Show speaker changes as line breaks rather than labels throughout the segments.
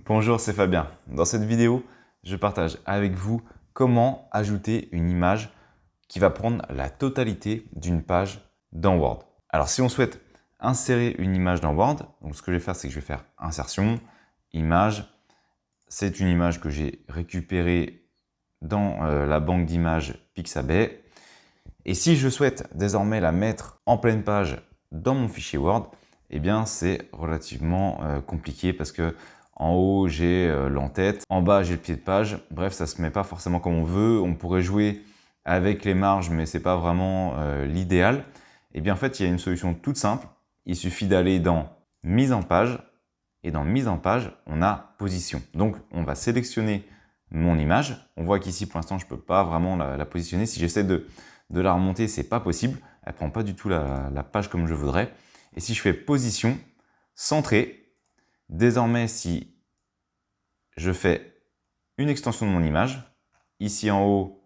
Bonjour, c'est Fabien. Dans cette vidéo, je partage avec vous comment ajouter une image qui va prendre la totalité d'une page dans Word. Alors, si on souhaite insérer une image dans Word, donc ce que je vais faire, c'est que je vais faire insertion, image. C'est une image que j'ai récupérée dans la banque d'images Pixabay. Et si je souhaite désormais la mettre en pleine page dans mon fichier Word, eh bien c'est relativement compliqué parce que en haut j'ai l'entête, en bas j'ai le pied de page, bref ça se met pas forcément comme on veut, on pourrait jouer avec les marges mais c'est pas vraiment l'idéal. Eh bien en fait il y a une solution toute simple, il suffit d'aller dans mise en page et dans mise en page on a position. Donc on va sélectionner mon image, on voit qu'ici pour l'instant je peux pas vraiment la positionner, si j'essaie de la remonter, c'est pas possible. Elle prend pas du tout la page comme je voudrais. Et si je fais position, centrer, désormais si je fais une extension de mon image, ici en haut,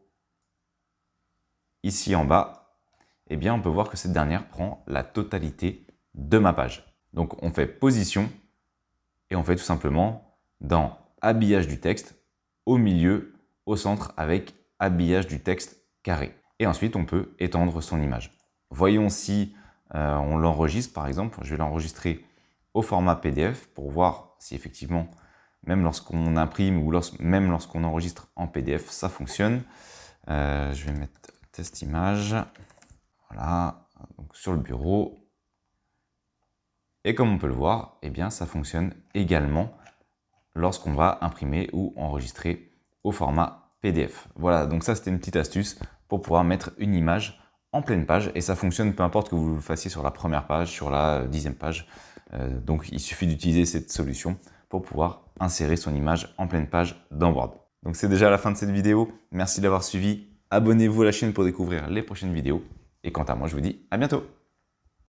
ici en bas, eh bien on peut voir que cette dernière prend la totalité de ma page. Donc on fait position et on fait tout simplement dans habillage du texte, au milieu, au centre avec habillage du texte carré. Et ensuite, on peut étendre son image. Voyons si on l'enregistre, par exemple. Je vais l'enregistrer au format PDF pour voir si effectivement, même lorsqu'on imprime ou même lorsqu'on enregistre en PDF, ça fonctionne. Je vais mettre test image. Voilà, donc sur le bureau. Et comme on peut le voir, eh bien, ça fonctionne également lorsqu'on va imprimer ou enregistrer au format PDF. Voilà, donc ça c'était une petite astuce pour pouvoir mettre une image en pleine page et ça fonctionne peu importe que vous le fassiez sur la première page, sur la 10e page. Donc il suffit d'utiliser cette solution pour pouvoir insérer son image en pleine page dans Word. Donc c'est déjà la fin de cette vidéo, merci d'avoir suivi, abonnez-vous à la chaîne pour découvrir les prochaines vidéos et quant à moi je vous dis à bientôt.